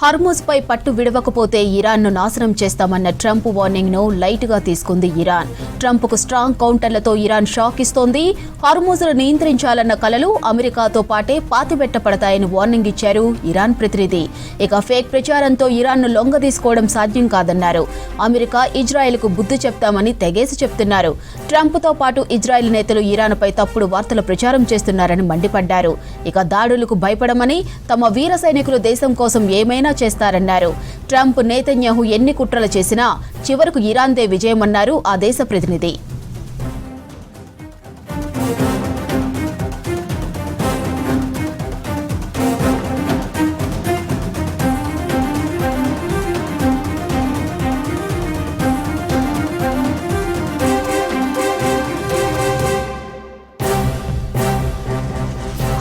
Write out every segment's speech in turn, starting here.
Hormuz పై పట్టు విడవకపోతే ఇరాన్ను నాశనం చేస్తామన్న ట్రంప్ వార్నింగ్ ను లైట్ గా తీసుకుంది ఇరాన్. ట్రంప్ కు స్ట్రాంగ్ కౌంటర్లతో ఇరాన్ షాక్ ఇస్తోంది. హార్మూజ్ను నియంత్రించాలన్న కలలు అమెరికాతో పాటే పాతిపెట్టపడతాయని వార్నింగ్ ఇచ్చారు ఇరాన్ ప్రతినిధి. ఇక ఫేక్ ప్రచారంతో ఇరాన్ను లొంగదీసుకోవడం సాధ్యం కాదన్నారు. అమెరికా ఇజ్రాయెల్ కు బుద్ధి చెప్తామని తెగేసి చెప్తున్నారు. ట్రంప్ తో పాటు ఇజ్రాయెల్ నేతలు ఇరాన్ పై తప్పుడు వార్తలు ప్రచారం చేస్తున్నారని మండిపడ్డారు. ఇక దాడులకు భయపడమని, తమ వీర సైనికులు దేశం కోసం ఏమైనా చేస్తారన్నారు. ట్రంప్ నేతన్యాహు ఎన్ని కుట్రలు చేసినా చివరకు ఇరాన్దే విజయమన్నారు ఆ దేశ ప్రతినిధి.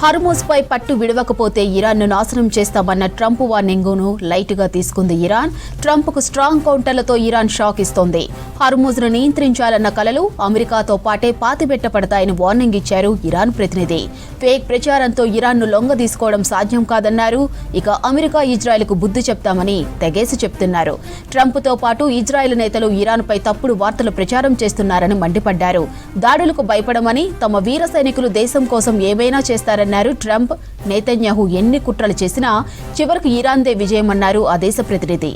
హార్మూజ్ పై పట్టు విడవకపోతే ఇరాన్ను నాశనం చేస్తామన్న ట్రంప్ వార్నింగ్ ను లైట్ గా తీసుకుంది ఇరాన్. ట్రంప్ కు స్ట్రాంగ్ కౌంటర్లతో ఇరాన్ షాక్ ఇస్తోంది. హార్మూజ్ ను నియంత్రించాలన్న కలలు అమెరికాతో పాటే పాతిపెట్టపడతాయని వార్నింగ్ ఇచ్చారు ఇరాన్ ప్రతినిధి. ఫేక్ ప్రచారంతో ఇరాన్ను లొంగదీసుకోవడం సాధ్యం కాదన్నారు. ఇక అమెరికా ఇజ్రాయెల్ కు బుద్ధి చెప్తామని తెగేసి చెప్తున్నారు. ట్రంప్ తో పాటు ఇజ్రాయెల్ నేతలు ఇరాన్ పై తప్పుడు వార్తలు ప్రచారం చేస్తున్నారని మండిపడ్డారు. దాడులకు భయపడమని, తమ వీర సైనికులు దేశం కోసం ఏమైనా చేస్తారన్నారు ట్రంప్. నేతన్యాహు ఎన్ని కుట్రలు చేసినా చివరకు ఇరాన్దే విజయమన్నారు ఆ దేశ ప్రతినిధి.